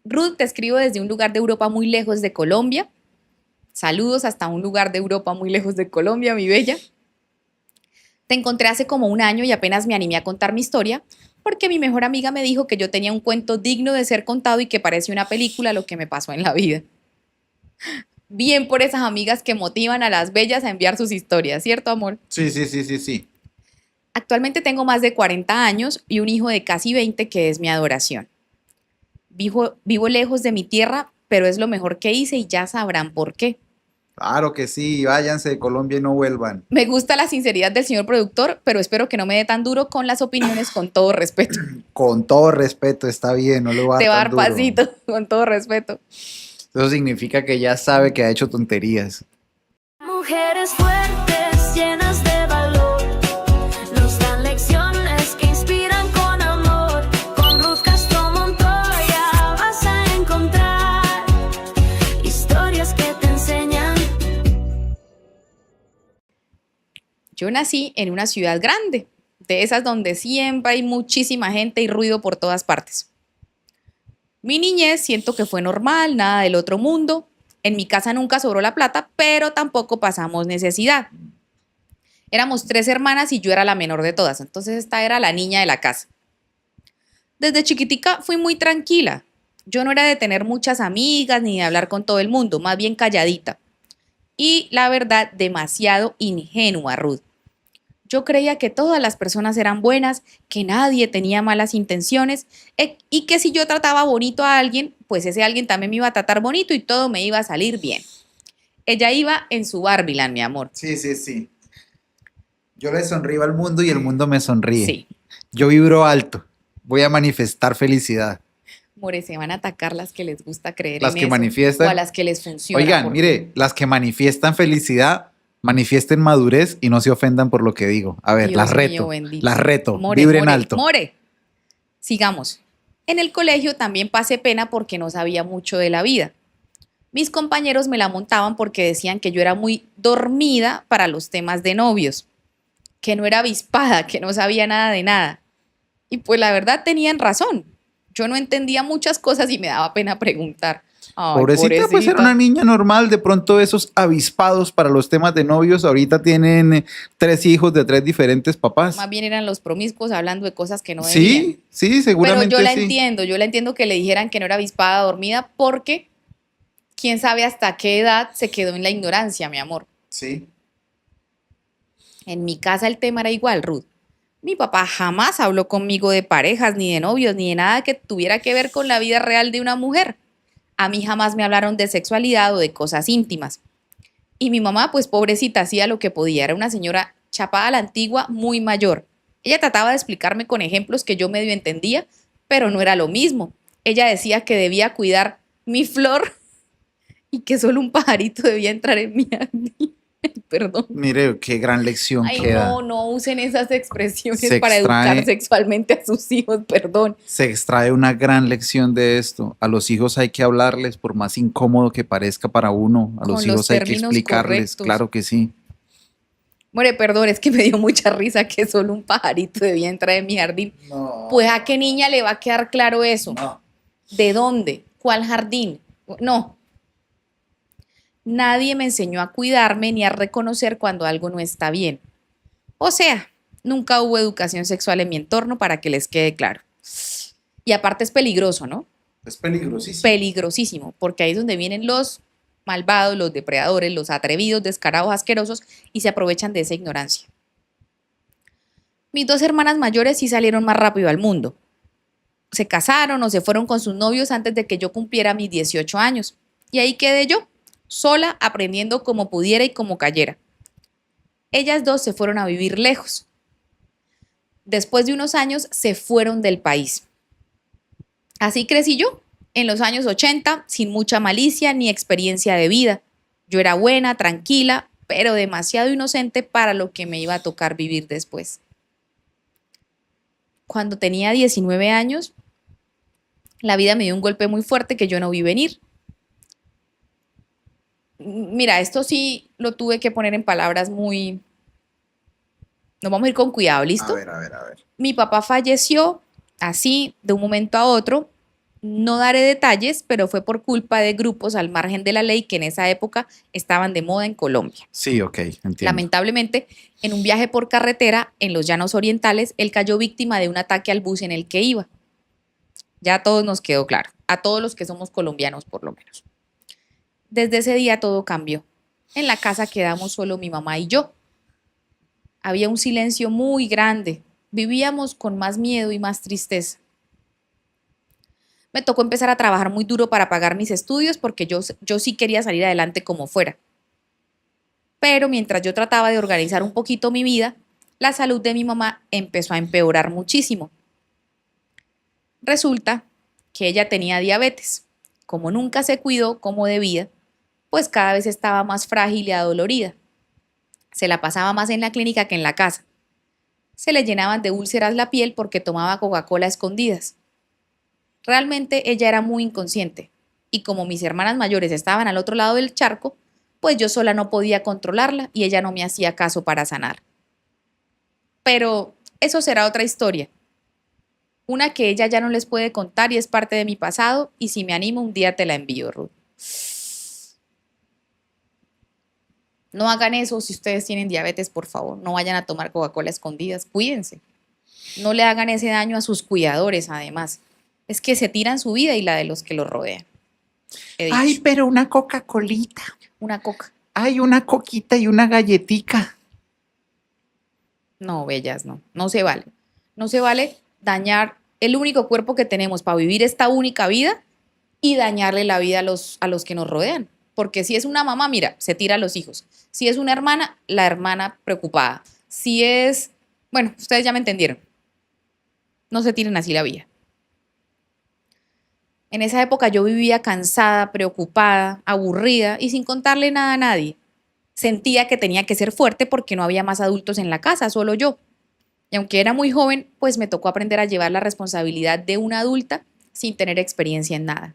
Ruth, te escribo desde un lugar de Europa muy lejos de Colombia. Saludos hasta un lugar de Europa muy lejos de Colombia, mi bella. Te encontré hace como un año y apenas me animé a contar mi historia porque mi mejor amiga me dijo que yo tenía un cuento digno de ser contado y que parece una película lo que me pasó en la vida. Bien por esas amigas que motivan a las bellas a enviar sus historias, ¿cierto, amor? Sí, sí, sí, sí, sí. Actualmente tengo más de 40 años y un hijo de casi 20 que es mi adoración. Vivo lejos de mi tierra, pero es lo mejor que hice y ya sabrán por qué. Claro que sí, váyanse de Colombia y no vuelvan. Me gusta la sinceridad del señor productor, pero espero que no me dé tan duro con las opiniones con todo respeto. Con todo respeto, está bien, no le voy a Te dar va a tan dar duro. pasito, con todo respeto. Eso significa que ya sabe que ha hecho tonterías. Mujeres fuertes, llenas de valor, nos dan lecciones que inspiran con amor. Con Ruth Castro Montoya vas a encontrar historias que te enseñan. Yo nací en una ciudad grande, de esas donde siempre hay muchísima gente y ruido por todas partes. Mi niñez siento que fue normal, nada del otro mundo. En mi casa nunca sobró la plata, pero tampoco pasamos necesidad. Éramos 3 hermanas y yo era la menor de todas, entonces esta era la niña de la casa. Desde chiquitica fui muy tranquila. Yo no era de tener muchas amigas ni de hablar con todo el mundo, más bien calladita. Y la verdad, demasiado ingenua, Ruth. Yo creía que todas las personas eran buenas, que nadie tenía malas intenciones y que si yo trataba bonito a alguien, pues ese alguien también me iba a tratar bonito y todo me iba a salir bien. Ella iba en su Barbiland, mi amor. Sí, sí, sí. Yo le sonrío al mundo y el mundo me sonríe. Sí, Yo vibro alto. Voy a manifestar felicidad. more, se van a atacar las que les gusta creer Las en que eso o a manifiestan. las que les funciona. Oigan, Porque mire, las que manifiestan felicidad, manifiesten madurez y no se ofendan por lo que digo. A ver, las Dios mío reto. bendito. Las reto. More, Vibren more, alto. more. Sigamos. En el colegio también pasé pena porque no sabía mucho de la vida. Mis compañeros me la montaban porque decían que yo era muy dormida para los temas de novios, que no era avispada, que no sabía nada de nada. Y pues la verdad tenían razón. Yo no entendía muchas cosas y me daba pena preguntar. Ay, Pobrecita, pues era una pobrecita. niña normal. De pronto esos avispados para los temas de novios ahorita tienen 3 hijos de 3 diferentes papás. Más bien eran los promiscuos hablando de cosas que no debían. Sí, sí, Pero seguramente sí. yo la entiendo que le dijeran que no era avispada, dormida, porque quién sabe hasta qué edad se quedó en la ignorancia, mi amor. Sí. En mi casa el tema era igual, Ruth. Mi papá jamás habló conmigo de parejas, ni de novios, ni de nada que tuviera que ver con la vida real de una mujer. A mí jamás me hablaron de sexualidad o de cosas íntimas. Y mi mamá, pues pobrecita, hacía lo que podía. Era una señora chapada a la antigua, muy mayor. Ella trataba de explicarme con ejemplos que yo medio entendía, pero no era lo mismo. Ella decía que debía cuidar mi flor y que solo un pajarito debía entrar en mi jardín. Perdón. Mire, qué gran lección Ay, queda. no, no usen esas expresiones Se para educar extrae, sexualmente a sus hijos, perdón. se extrae una gran lección de esto. A los hijos hay que hablarles, por más incómodo que parezca para uno. A los Con los hijos hay que términos explicarles, correctos. claro que sí. More, perdón, es que me dio mucha risa que solo un pajarito debía entrar en mi jardín. No, Pues a qué niña le va a quedar claro eso. no. ¿De dónde? ¿Cuál jardín? No. Nadie me enseñó a cuidarme ni a reconocer cuando algo no está bien. O sea, nunca hubo educación sexual en mi entorno para que les quede claro. Y aparte es peligroso, ¿no? Es peligrosísimo. Peligrosísimo, porque ahí es donde vienen los malvados, los depredadores, los atrevidos, descarados, asquerosos y se aprovechan de esa ignorancia. Mis 2 hermanas mayores sí salieron más rápido al mundo. Se casaron o se fueron con sus novios antes de que yo cumpliera mis 18 años. Y ahí quedé yo, sola, aprendiendo como pudiera y como cayera. Ellas dos se fueron a vivir lejos. Después de unos años se fueron del país. Así crecí yo, en los años 80, sin mucha malicia ni experiencia de vida. Yo era buena, tranquila, pero demasiado inocente para lo que me iba a tocar vivir después. Cuando tenía 19 años, la vida me dio un golpe muy fuerte que yo no vi venir. Mira, esto sí lo tuve que poner en palabras muy... Nos vamos a ir con cuidado, A ¿listo? ver, a ver, a ver. Mi papá falleció así, de un momento a otro. No daré detalles, pero fue por culpa de grupos al margen de la ley que en esa época estaban de moda en Colombia. Sí, ok, entiendo. Lamentablemente, en un viaje por carretera en los Llanos Orientales, él cayó víctima de un ataque al bus en el que iba. Ya a todos nos quedó claro, a todos los que somos colombianos por lo menos. Desde ese día todo cambió. En la casa quedamos solo mi mamá y yo. Había un silencio muy grande. Vivíamos con más miedo y más tristeza. Me tocó empezar a trabajar muy duro para pagar mis estudios porque yo sí quería salir adelante como fuera. Pero mientras yo trataba de organizar un poquito mi vida, la salud de mi mamá empezó a empeorar muchísimo. Resulta que ella tenía diabetes. Como nunca se cuidó como debía, pues cada vez estaba más frágil y adolorida. Se la pasaba más en la clínica que en la casa. Se le llenaban de úlceras la piel porque tomaba Coca-Cola a escondidas. Realmente ella era muy inconsciente y como mis hermanas mayores estaban al otro lado del charco, pues yo sola no podía controlarla y ella no me hacía caso para sanar. Pero eso será otra historia. Una que ella ya no les puede contar y es parte de mi pasado y si me animo un día te la envío, Ruth. No hagan eso si ustedes tienen diabetes, por favor. No vayan a tomar Coca-Cola a escondidas. Cuídense. No le hagan ese daño a sus cuidadores, además. Es que se tiran su vida y la de los que los rodean. He dicho. Ay, pero una Coca-Colita. Una coca. Ay, una coquita y una galletica. No, bellas, no. No se vale. No se vale dañar el único cuerpo que tenemos para vivir esta única vida y dañarle la vida a los que nos rodean. Porque si es una mamá, mira, se tira a los hijos. Si es una hermana, la hermana preocupada. Si es, bueno, ustedes ya me entendieron. No se tiren así la vida. En esa época yo vivía cansada, preocupada, aburrida y sin contarle nada a nadie. Sentía que tenía que ser fuerte porque no había más adultos en la casa, solo yo. Y aunque era muy joven, pues me tocó aprender a llevar la responsabilidad de una adulta sin tener experiencia en nada.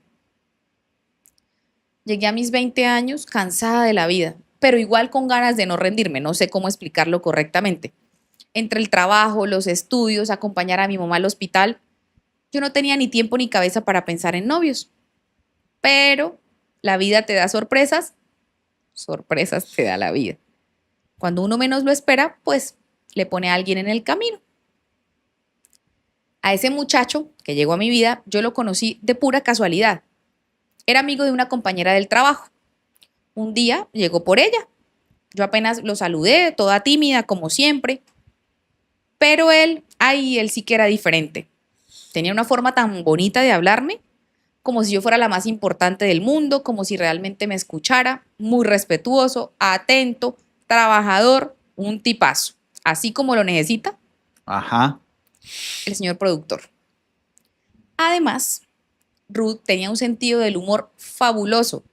Llegué a mis 20 años cansada de la vida, pero igual con ganas de no rendirme, no sé cómo explicarlo correctamente. Entre el trabajo, los estudios, acompañar a mi mamá al hospital, yo no tenía ni tiempo ni cabeza para pensar en novios. Pero la vida te da sorpresas, sorpresas te da la vida. Cuando uno menos lo espera, pues le pone a alguien en el camino. A ese muchacho que llegó a mi vida, yo lo conocí de pura casualidad. Era amigo de una compañera del trabajo. Un día llegó por ella. Yo apenas lo saludé, toda tímida, como siempre. Pero él sí que era diferente. Tenía una forma tan bonita de hablarme, como si yo fuera la más importante del mundo, como si realmente me escuchara, muy respetuoso, atento, trabajador, un tipazo. Así como lo necesita Ajá. el señor productor. Además, Ruth tenía un sentido del humor fabuloso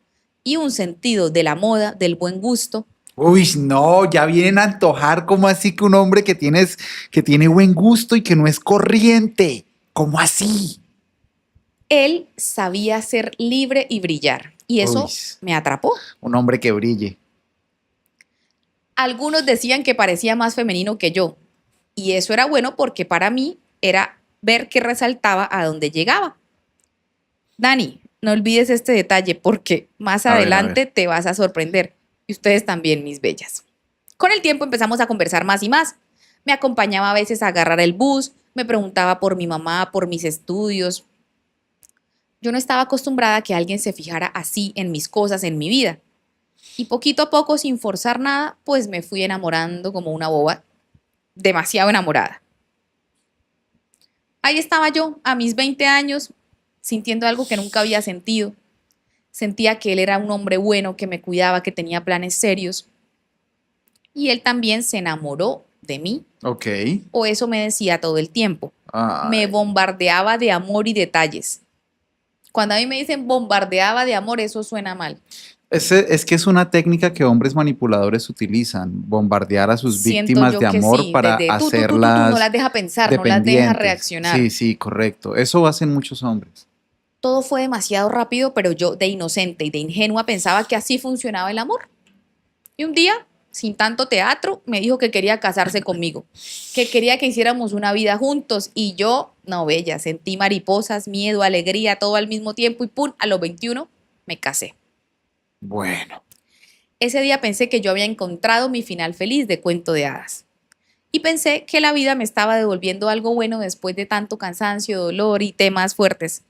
y un sentido de la moda, del buen gusto. Uy, no, ya vienen a antojar. ¿Cómo así que un hombre que tiene buen gusto y que no es corriente? ¿Cómo así? Él sabía ser libre y brillar y eso Uy. me atrapó. Un hombre que brille. Algunos decían que parecía más femenino que yo y eso era bueno porque para mí era ver que resaltaba a donde llegaba. Dani, no olvides este detalle porque más A ver, adelante a ver. te vas a sorprender. Y ustedes también, mis bellas. Con el tiempo empezamos a conversar más y más. Me acompañaba a veces a agarrar el bus, me preguntaba por mi mamá, por mis estudios. Yo no estaba acostumbrada a que alguien se fijara así en mis cosas, en mi vida. Y poquito a poco, sin forzar nada, pues me fui enamorando como una boba, demasiado enamorada. Ahí estaba yo, a mis 20 años, sintiendo algo que nunca había sentido. Sentía que él era un hombre bueno, que me cuidaba, que tenía planes serios. Y él también se enamoró de mí, Ok. o eso me decía todo el tiempo. Ay. Me bombardeaba de amor y detalles. Cuando a mí me dicen bombardeaba de amor, eso suena mal. Es que es una técnica que hombres manipuladores utilizan, bombardear a sus Siento víctimas yo de que amor sí, para tú, hacerlas no las deja pensar, no las deja dependientes. reaccionar. Sí, sí, correcto. Eso hacen muchos hombres. Todo fue demasiado rápido, pero yo de inocente y de ingenua pensaba que así funcionaba el amor. Y un día, sin tanto teatro, me dijo que quería casarse conmigo, que quería que hiciéramos una vida juntos y yo No, bella, sentí mariposas, miedo, alegría, todo al mismo tiempo y ¡pum! A los 21 me casé. Bueno, Ese día pensé que yo había encontrado mi final feliz de cuento de hadas. Y pensé que la vida me estaba devolviendo algo bueno después de tanto cansancio, dolor y temas fuertes.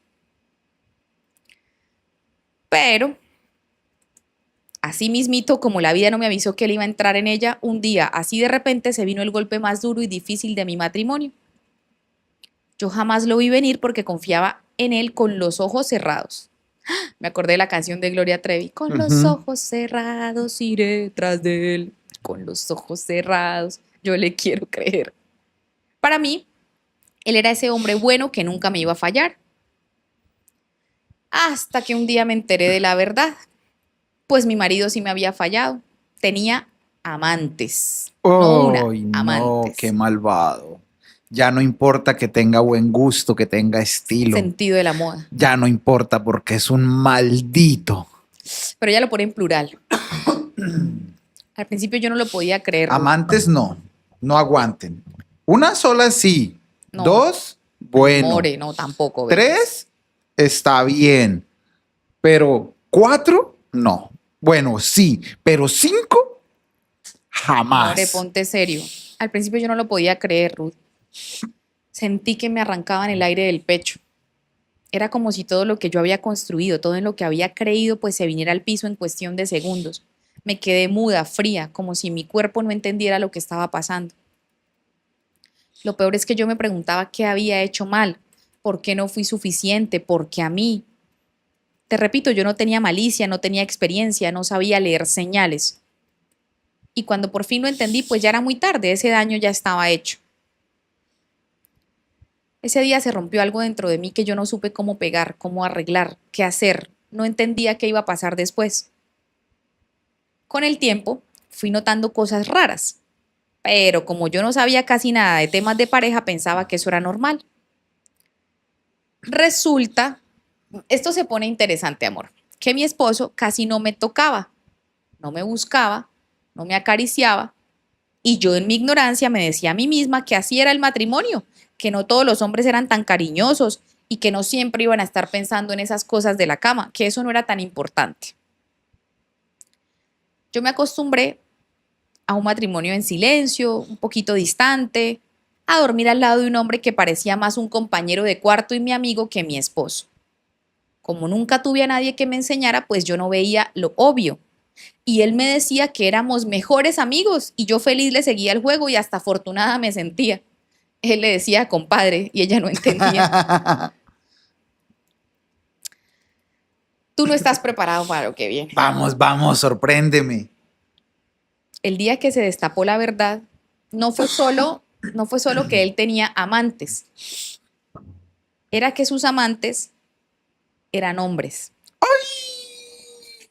Pero, así mismito, como la vida no me avisó que él iba a entrar en ella, un día, así de repente, se vino el golpe más duro y difícil de mi matrimonio. Yo jamás lo vi venir porque confiaba en él con los ojos cerrados. Me acordé de la canción de Gloria Trevi. Con los ujú. ojos cerrados iré tras de él. Con los ojos cerrados yo le quiero creer. Para mí, él era ese hombre bueno que nunca me iba a fallar. Hasta que un día me enteré de la verdad. Pues mi marido sí me había fallado. Tenía amantes. No una, Ay, no, qué amantes. malvado. Ya no importa que tenga buen gusto, que tenga estilo. Sentido de la moda. Ya no importa porque es un maldito. Pero ella lo pone en plural. Al principio yo no lo podía creer, Ruth. Amantes no, no aguanten. Una sola sí. No. Dos, bueno. More, no, tampoco. Bellas. Tres, está bien. Pero cuatro, no. Bueno, sí, pero cinco, jamás. More, ponte serio. Al principio yo no lo podía creer, Ruth. Sentí que me arrancaban el aire del pecho. Era como si todo lo que yo había construido, todo en lo que había creído, pues se viniera al piso en cuestión de segundos. Me quedé muda, fría, como si mi cuerpo no entendiera lo que estaba pasando. Lo peor es que yo me preguntaba qué había hecho mal, por qué no fui suficiente, por qué a mí. Te repito, yo no tenía malicia, no tenía experiencia, no sabía leer señales. Y cuando por fin lo entendí, pues ya era muy tarde, ese daño ya estaba hecho. Ese día se rompió algo dentro de mí que yo no supe cómo pegar, cómo arreglar, qué hacer. No entendía qué iba a pasar después. Con el tiempo fui notando cosas raras, pero como yo no sabía casi nada de temas de pareja, pensaba que eso era normal. Resulta, esto se pone interesante, amor, que mi esposo casi no me tocaba, no me buscaba, no me acariciaba, y yo en mi ignorancia me decía a mí misma que así era el matrimonio, que no todos los hombres eran tan cariñosos y que no siempre iban a estar pensando en esas cosas de la cama, que eso no era tan importante. Yo me acostumbré a un matrimonio en silencio, un poquito distante, a dormir al lado de un hombre que parecía más un compañero de cuarto y mi amigo que mi esposo. Como nunca tuve a nadie que me enseñara, pues yo no veía lo obvio. Y él me decía que éramos mejores amigos y yo feliz le seguía el juego y hasta afortunada me sentía. Él le decía compadre y ella no entendía. Tú no estás preparado para lo que viene. Vamos, vamos, sorpréndeme. El día que se destapó la verdad, no fue solo que él tenía amantes, era que sus amantes eran hombres.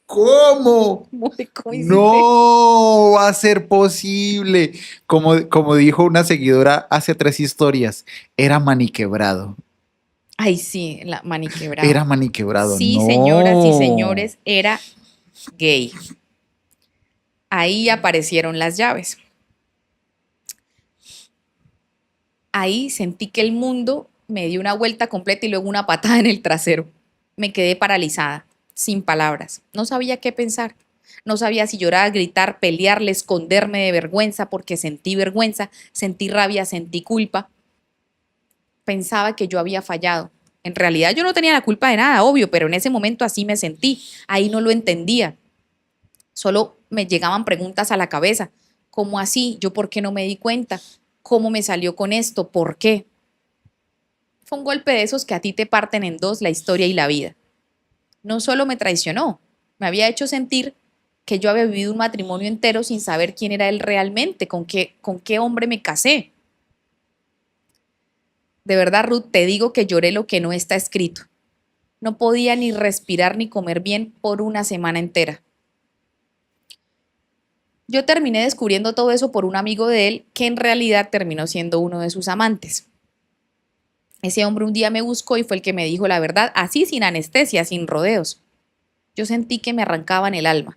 ¿Cómo? Muy coincidente. No va a ser posible. Como dijo una seguidora hace 3 historias, era maniquebrado. Ay, sí, la maniquebrada. Era maniquebrado. Sí, No. señoras y señores, era gay. Ahí aparecieron las llaves. Ahí sentí que el mundo me dio una vuelta completa y luego una patada en el trasero. Me quedé paralizada, sin palabras. No sabía qué pensar. No sabía si llorar, gritar, pelearle, esconderme de vergüenza, porque sentí vergüenza, sentí rabia, sentí culpa. Pensaba que yo había fallado. En realidad yo no tenía la culpa de nada, obvio, pero en ese momento así me sentí. Ahí no lo entendía. Solo me llegaban preguntas a la cabeza. ¿Cómo así? ¿Yo por qué no me di cuenta? ¿Cómo me salió con esto? ¿Por qué? Fue un golpe de esos que a ti te parten en dos la historia y la vida. No solo me traicionó, me había hecho sentir que yo había vivido un matrimonio entero sin saber quién era él realmente, con qué hombre me casé. De verdad, Ruth, te digo que lloré lo que no está escrito. No podía ni respirar ni comer bien por una semana entera. Yo terminé descubriendo todo eso por un amigo de él que en realidad terminó siendo uno de sus amantes. Ese hombre un día me buscó y fue el que me dijo la verdad, así sin anestesia, sin rodeos. Yo sentí que me arrancaban el alma.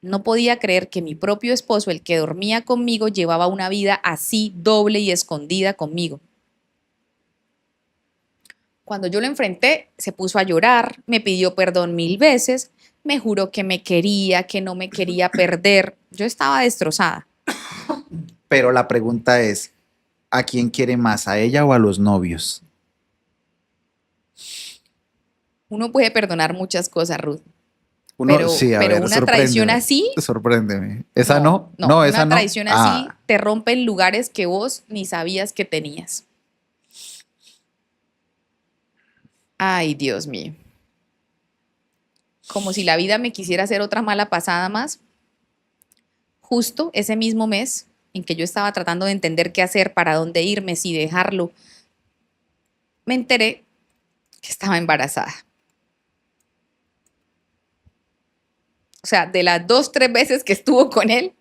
No podía creer que mi propio esposo, el que dormía conmigo, llevaba una vida así doble y escondida conmigo. Cuando yo lo enfrenté, se puso a llorar, me pidió perdón 1000 veces, me juró que me quería, que no me quería perder. Yo estaba destrozada. Pero la pregunta es, ¿a quién quiere más, a ella o a los novios? Uno puede perdonar muchas cosas, Ruth, Uno, sí, a pero ver, una traición sorpréndeme. así, Sorpréndeme. ¿Esa no, no? No, esa una no. traición así te rompe en lugares que vos ni sabías que tenías. Ay, Dios mío. Como si la vida me quisiera hacer otra mala pasada más. Justo ese mismo mes en que yo estaba tratando de entender qué hacer, para dónde irme, si dejarlo, me enteré que estaba embarazada. O sea, de las 2, 3 veces que estuvo con él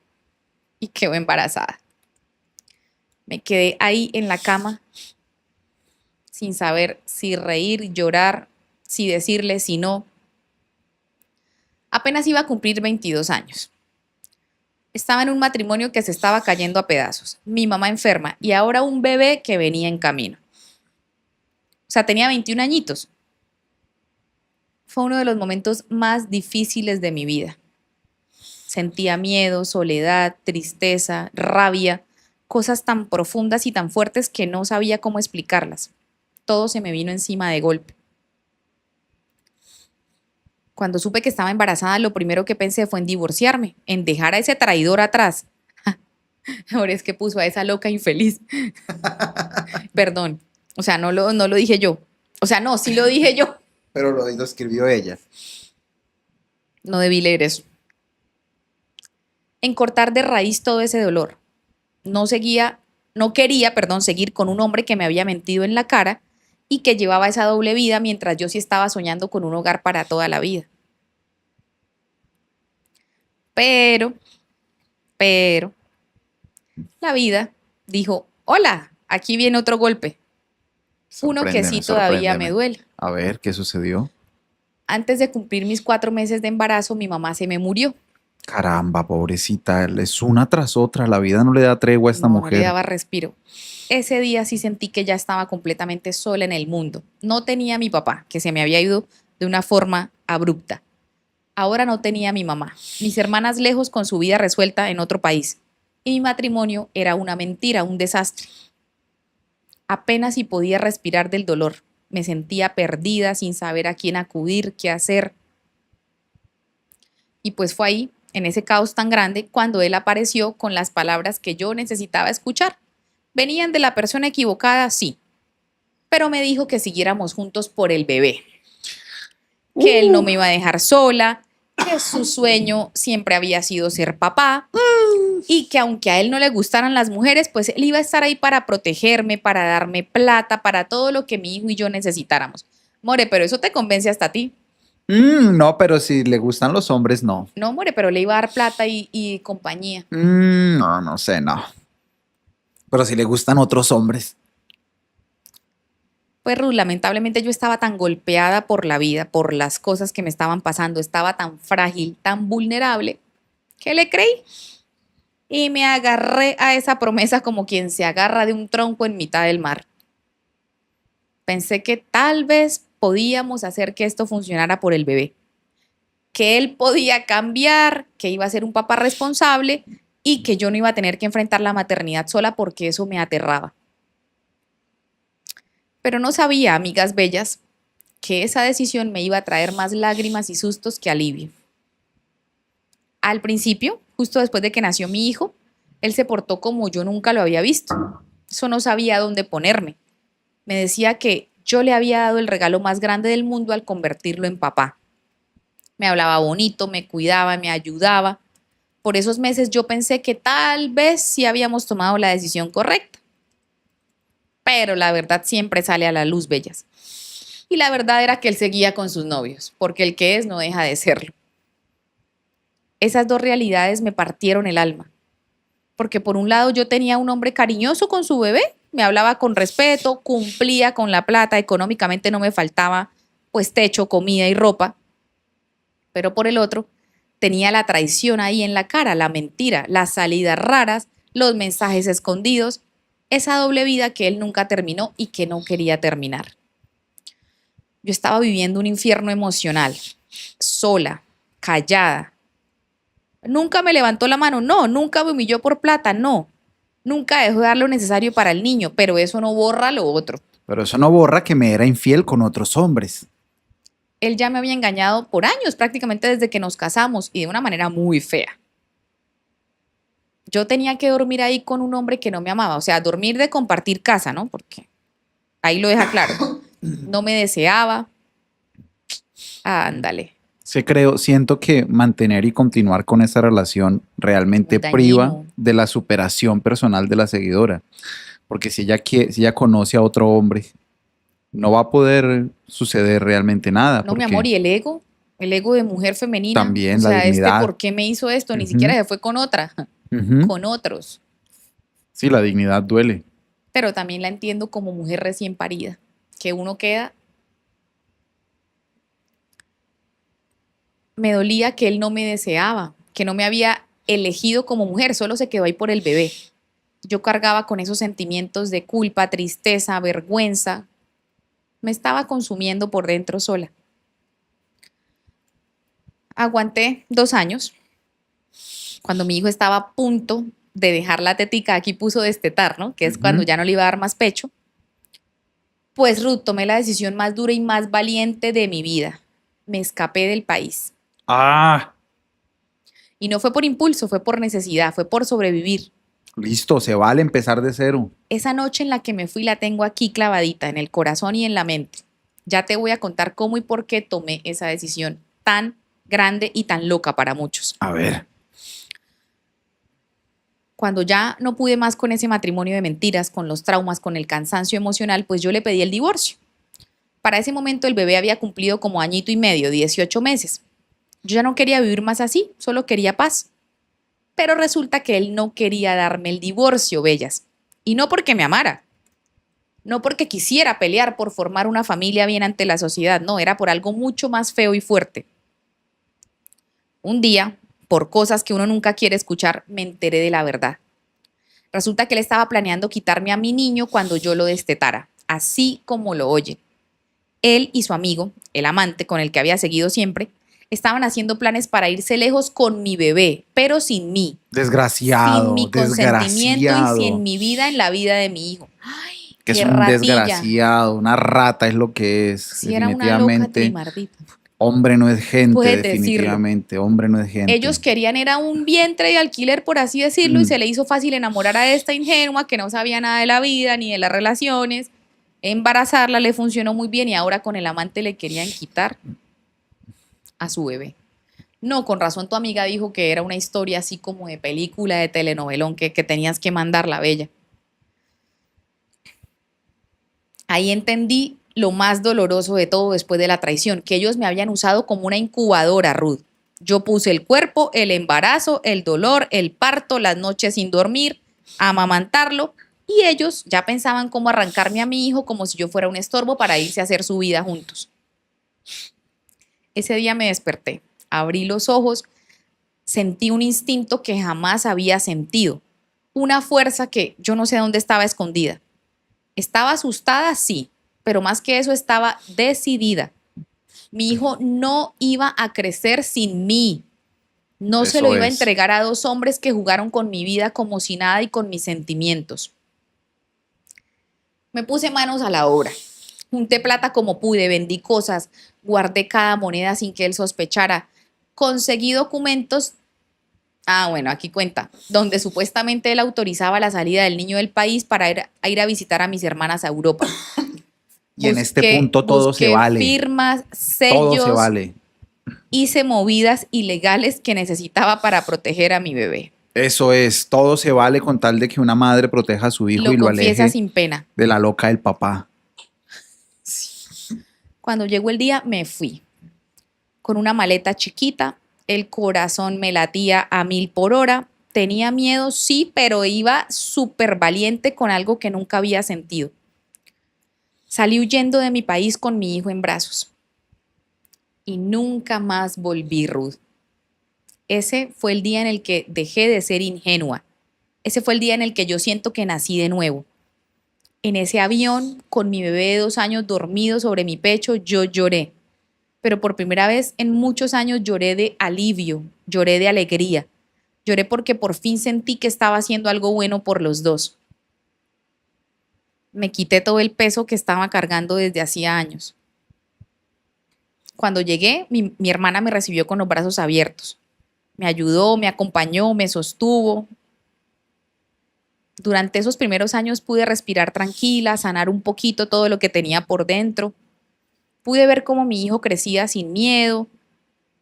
y quedó embarazada. Me quedé ahí en la cama sin saber si reír, llorar, si decirle, si no. Apenas iba a cumplir 22 años. Estaba en un matrimonio que se estaba cayendo a pedazos. Mi mamá enferma y ahora un bebé que venía en camino. O sea, tenía 21 añitos. Fue uno de los momentos más difíciles de mi vida. Sentía miedo, soledad, tristeza, rabia, cosas tan profundas y tan fuertes que no sabía cómo explicarlas. Todo se me vino encima de golpe. Cuando supe que estaba embarazada, lo primero que pensé fue en divorciarme, en dejar a ese traidor atrás. Ahora es que puso a esa loca infeliz. Perdón. O sea, no lo dije yo. O sea, no, sí lo dije yo. Pero lo escribió ella. No debí leer eso. En cortar de raíz todo ese dolor. No quería, seguir con un hombre que me había mentido en la cara y que llevaba esa doble vida mientras yo sí estaba soñando con un hogar para toda la vida. Pero, la vida dijo, hola, aquí viene otro golpe. Uno que sí todavía me duele. A ver, ¿qué sucedió? Antes de cumplir mis 4 meses de embarazo, mi mamá se me murió. Caramba, pobrecita, es una tras otra, la vida no le da tregua a esta No mujer. le daba respiro. Ese día sí sentí que ya estaba completamente sola en el mundo. No tenía a mi papá, que se me había ido de una forma abrupta. Ahora no tenía a mi mamá. Mis hermanas lejos con su vida resuelta en otro país. Y mi matrimonio era una mentira, un desastre. Apenas si podía respirar del dolor. Me sentía perdida, sin saber a quién acudir, qué hacer. Y pues fue ahí, en ese caos tan grande, cuando él apareció con las palabras que yo necesitaba escuchar. ¿Venían de la persona equivocada? Sí. Pero me dijo que siguiéramos juntos por el bebé. Que él no me iba a dejar sola, que su sueño siempre había sido ser papá y que aunque a él no le gustaran las mujeres, pues él iba a estar ahí para protegerme, para darme plata, para todo lo que mi hijo y yo necesitáramos. More, pero eso te convence hasta a ti. No, pero si le gustan los hombres, no. No, More, pero le iba a dar plata y compañía. No, no sé, no. Pero si le gustan otros hombres. Pues Ruth, lamentablemente yo estaba tan golpeada por la vida, por las cosas que me estaban pasando, estaba tan frágil, tan vulnerable, que le creí. Y me agarré a esa promesa como quien se agarra de un tronco en mitad del mar. Pensé que tal vez podíamos hacer que esto funcionara por el bebé, que él podía cambiar, que iba a ser un papá responsable y que yo no iba a tener que enfrentar la maternidad sola porque eso me aterraba. Pero no sabía, amigas bellas, que esa decisión me iba a traer más lágrimas y sustos que alivio. Al principio, justo después de que nació mi hijo, él se portó como yo nunca lo había visto. Eso no sabía dónde ponerme. Me decía que yo le había dado el regalo más grande del mundo al convertirlo en papá. Me hablaba bonito, me cuidaba, me ayudaba. Por esos meses yo pensé que tal vez sí habíamos tomado la decisión correcta. Pero la verdad siempre sale a la luz, bellas. Y la verdad era que él seguía con sus novios, porque el que es no deja de serlo. Esas dos realidades me partieron el alma, porque por un lado yo tenía un hombre cariñoso con su bebé, me hablaba con respeto, cumplía con la plata, económicamente no me faltaba pues techo, comida y ropa, pero por el otro tenía la traición ahí en la cara, la mentira, las salidas raras, los mensajes escondidos, esa doble vida que él nunca terminó y que no quería terminar. Yo estaba viviendo un infierno emocional, sola, callada. Nunca me levantó la mano, no, nunca me humilló por plata, no. Nunca dejó de dar lo necesario para el niño, pero eso no borra lo otro. Pero eso no borra que me era infiel con otros hombres. Él ya me había engañado por años, prácticamente desde que nos casamos, y de una manera muy fea. Yo tenía que dormir ahí con un hombre que no me amaba, o sea, dormir de compartir casa, ¿no? Porque ahí lo deja claro. No me deseaba. Ándale. Siento que mantener y continuar con esa relación realmente Muy priva dañino. de la superación personal de la seguidora. Porque si ella conoce a otro hombre, no va a poder suceder realmente nada. No, mi porque amor, y el ego de mujer femenina. También O la sea, dignidad. ¿por qué me hizo esto? Ni Ujú. siquiera se fue con otra, Ujú. con otros. Sí, la dignidad duele. Pero también la entiendo como mujer recién parida, que uno queda. Me dolía que él no me deseaba, que no me había elegido como mujer, solo se quedó ahí por el bebé. Yo cargaba con esos sentimientos de culpa, tristeza, vergüenza. Me estaba consumiendo por dentro sola. Aguanté 2 años. Cuando mi hijo estaba a punto de dejar la tetica, aquí puso destetar, ¿no? Que es cuando Ujú. ya no le iba a dar más pecho. Pues Ruth, tomé la decisión más dura y más valiente de mi vida. Me escapé del país. Ah, Y no fue por impulso, fue por necesidad, fue por sobrevivir. listo, se vale empezar de cero. Esa noche en la que me fui la tengo aquí clavadita, en el corazón y en la mente. Ya te voy a contar cómo y por qué tomé esa decisión tan grande y tan loca para muchos. A ver. Cuando ya no pude más con ese matrimonio de mentiras, con los traumas, con el cansancio emocional, pues yo le pedí el divorcio. Para ese momento el bebé había cumplido como añito y medio, 18 meses. Yo ya no quería vivir más así, solo quería paz. Pero resulta que él no quería darme el divorcio, bellas. Y no porque me amara, no porque quisiera pelear por formar una familia bien ante la sociedad, no, era por algo mucho más feo y fuerte. Un día, por cosas que uno nunca quiere escuchar, me enteré de la verdad. Resulta que él estaba planeando quitarme a mi niño cuando yo lo destetara, así como lo oye. Él y su amigo, el amante con el que había seguido siempre, estaban haciendo planes para irse lejos con mi bebé, pero sin mí, sin Desgraciado, mi consentimiento y sin desgraciado. mi vida en la vida de mi hijo. ¡Ay, Que es qué un ratilla! desgraciado, una rata es lo que es. Si era una loca trimardita. Hombre no es gente, Puedes decirlo. definitivamente. Hombre no es gente. Ellos querían era un vientre de alquiler, por así decirlo, y se le hizo fácil enamorar a esta ingenua que no sabía nada de la vida ni de las relaciones. Embarazarla le funcionó muy bien y ahora con el amante le querían quitar a su bebé. No, con razón tu amiga dijo que era una historia así como de película, de telenovelón, que tenías que mandarla, bella. Ahí entendí lo más doloroso de todo después de la traición, que ellos me habían usado como una incubadora, Ruth. Yo puse el cuerpo, el embarazo, el dolor, el parto, las noches sin dormir, amamantarlo, y ellos ya pensaban cómo arrancarme a mi hijo como si yo fuera un estorbo para irse a hacer su vida juntos. Ese día me desperté, abrí los ojos, sentí un instinto que jamás había sentido, una fuerza que yo no sé dónde estaba escondida. Estaba asustada, sí, pero más que eso estaba decidida. Mi hijo no iba a crecer sin mí. No se Eso lo iba a es. entregar a 2 hombres que jugaron con mi vida como si nada y con mis sentimientos. Me puse manos a la obra. Junté plata como pude, vendí cosas, guardé cada moneda sin que él sospechara. Conseguí documentos. Bueno, aquí cuenta, donde supuestamente él autorizaba la salida del niño del país para ir a visitar a mis hermanas a Europa. Y en este punto todo se busqué vale. firmas, Todo se sellos, vale. hice movidas ilegales que necesitaba para proteger a mi bebé. Eso es, todo se vale con tal de que una madre proteja a su hijo Lo y lo confiesa aleje sin pena. de la loca del papá. Cuando llegó el día, me fui. Con una maleta chiquita, el corazón me latía a 1000 por hora. Tenía miedo, sí, pero iba súper valiente con algo que nunca había sentido. Salí huyendo de mi país con mi hijo en brazos. Y nunca más volví, Ruth. Ese fue el día en el que dejé de ser ingenua. Ese fue el día en el que yo siento que nací de nuevo. En ese avión, con mi bebé de 2 años dormido sobre mi pecho, yo lloré. Pero por primera vez en muchos años lloré de alivio, lloré de alegría. Lloré porque por fin sentí que estaba haciendo algo bueno por los dos. Me quité todo el peso que estaba cargando desde hacía años. Cuando llegué, mi hermana me recibió con los brazos abiertos. Me ayudó, me acompañó, me sostuvo. Durante esos primeros años pude respirar tranquila, sanar un poquito todo lo que tenía por dentro. Pude ver cómo mi hijo crecía sin miedo,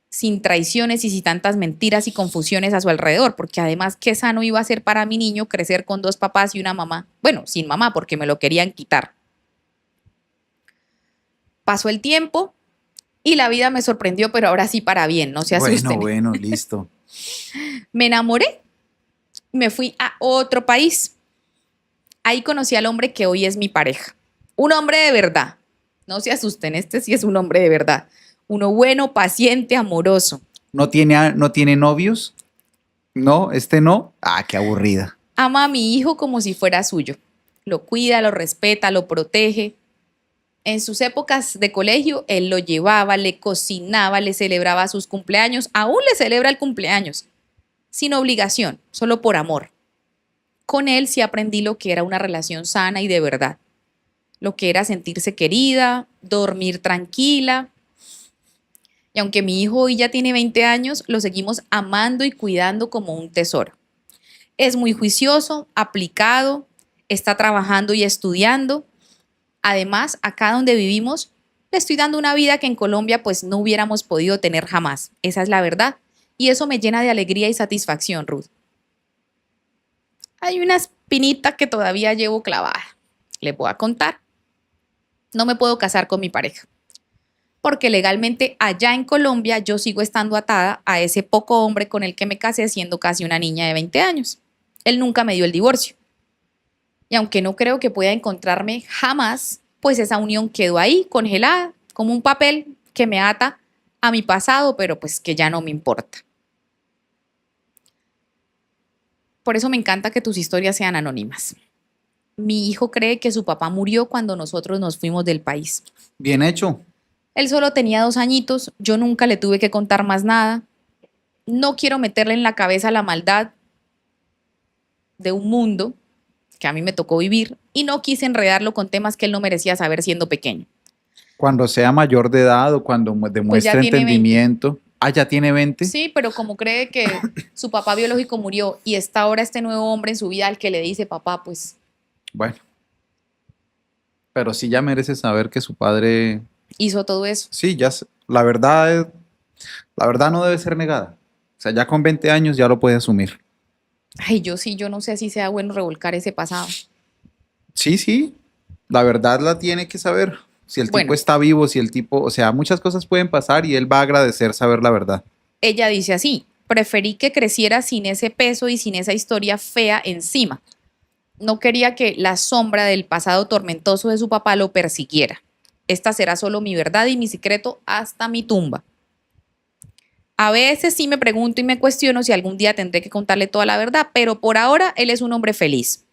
sin traiciones y sin tantas mentiras y confusiones a su alrededor, porque además qué sano iba a ser para mi niño crecer con 2 papás y una mamá. Bueno, sin mamá porque me lo querían quitar. Pasó el tiempo y la vida me sorprendió, pero ahora sí para bien, no se asusten. Bueno, listo. Me enamoré, me fui a otro país. Ahí conocí al hombre que hoy es mi pareja. Un hombre de verdad. No se asusten, este sí es un hombre de verdad. Uno bueno, paciente, amoroso. ¿No tiene novios? No, no. Ah, qué aburrida. Ama a mi hijo como si fuera suyo. Lo cuida, lo respeta, lo protege. En sus épocas de colegio, él lo llevaba, le cocinaba, le celebraba sus cumpleaños. Aún le celebra el cumpleaños. Sin obligación, solo por amor. Con él sí aprendí lo que era una relación sana y de verdad. Lo que era sentirse querida, dormir tranquila. Y aunque mi hijo hoy ya tiene 20 años, lo seguimos amando y cuidando como un tesoro. Es muy juicioso, aplicado, está trabajando y estudiando. Además, acá donde vivimos, le estoy dando una vida que en Colombia pues no hubiéramos podido tener jamás. Esa es la verdad. Y eso me llena de alegría y satisfacción, Ruth. Hay una espinita que todavía llevo clavada. Les voy a contar. No me puedo casar con mi pareja, porque legalmente allá en Colombia yo sigo estando atada a ese poco hombre con el que me casé siendo casi una niña de 20 años. Él nunca me dio el divorcio. Y aunque no creo que pueda encontrarme jamás, pues esa unión quedó ahí, congelada, como un papel que me ata a mi pasado, pero pues que ya no me importa. Por eso me encanta que tus historias sean anónimas. Mi hijo cree que su papá murió cuando nosotros nos fuimos del país. Bien hecho. Él solo tenía 2 añitos, yo nunca le tuve que contar más nada. No quiero meterle en la cabeza la maldad de un mundo que a mí me tocó vivir y no quise enredarlo con temas que él no merecía saber siendo pequeño. Cuando sea mayor de edad o cuando demuestre tiene 20. entendimiento. Ah, ¿ya tiene 20? Sí, pero como cree que su papá biológico murió y está ahora este nuevo hombre en su vida al que le dice papá, pues Bueno. Pero sí ya merece saber que su padre... hizo todo eso. Sí, la verdad no debe ser negada. O sea, ya con 20 años ya lo puede asumir. Ay, yo no sé si sea bueno revolcar ese pasado. Sí, la verdad la tiene que saber. Si el tipo Bueno. está vivo, si el tipo, o sea, muchas cosas pueden pasar y él va a agradecer saber la verdad. Ella dice así: preferí que creciera sin ese peso y sin esa historia fea encima. No quería que la sombra del pasado tormentoso de su papá lo persiguiera. Esta será solo mi verdad y mi secreto hasta mi tumba. A veces sí me pregunto y me cuestiono si algún día tendré que contarle toda la verdad, pero por ahora él es un hombre feliz.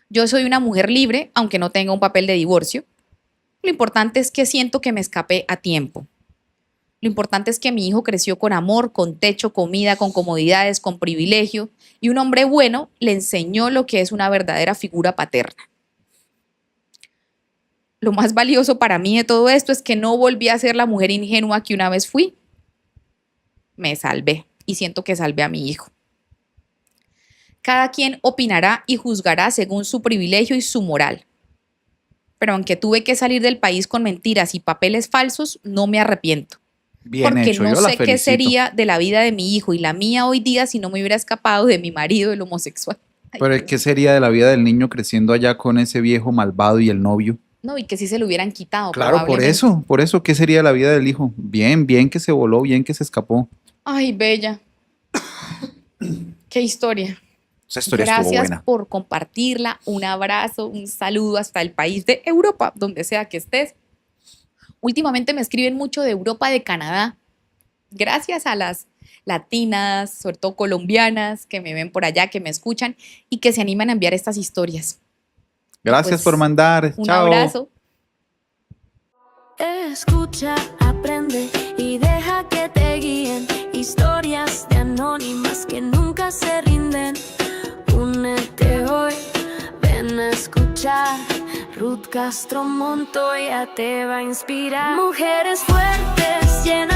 Yo soy una mujer libre, aunque no tenga un papel de divorcio. Lo importante es que siento que me escapé a tiempo. Lo importante es que mi hijo creció con amor, con techo, comida, con comodidades, con privilegio, y un hombre bueno le enseñó lo que es una verdadera figura paterna. Lo más valioso para mí de todo esto es que no volví a ser la mujer ingenua que una vez fui. Me salvé y siento que salvé a mi hijo. Cada quien opinará y juzgará según su privilegio y su moral. Pero aunque tuve que salir del país con mentiras y papeles falsos, no me arrepiento. Bien Porque hecho, no yo la sé qué felicito. sería de la vida de mi hijo y la mía hoy día si no me hubiera escapado de mi marido, el homosexual. Ay, Pero Dios. ¿qué sería de la vida del niño creciendo allá con ese viejo malvado y el novio? No, y que sí se lo hubieran quitado. Claro, probablemente. por eso, ¿qué sería de la vida del hijo? Bien que se voló, bien que se escapó. Ay, bella. Qué historia. Esa historia estuvo Gracias buena. por compartirla. Un abrazo, un saludo hasta el país de Europa, donde sea que estés. Últimamente me escriben mucho de Europa, de Canadá. Gracias a las latinas, sobre todo colombianas, que me ven por allá, que me escuchan y que se animan a enviar estas historias. Gracias Pues, por mandar. Un Chao. abrazo. Escucha, aprende y deja que te guíen. Historias de anónimas que nunca se rinden. Únete hoy, ven a escuchar. Ruth Castro Montoya te va a inspirar. Mujeres fuertes, llenas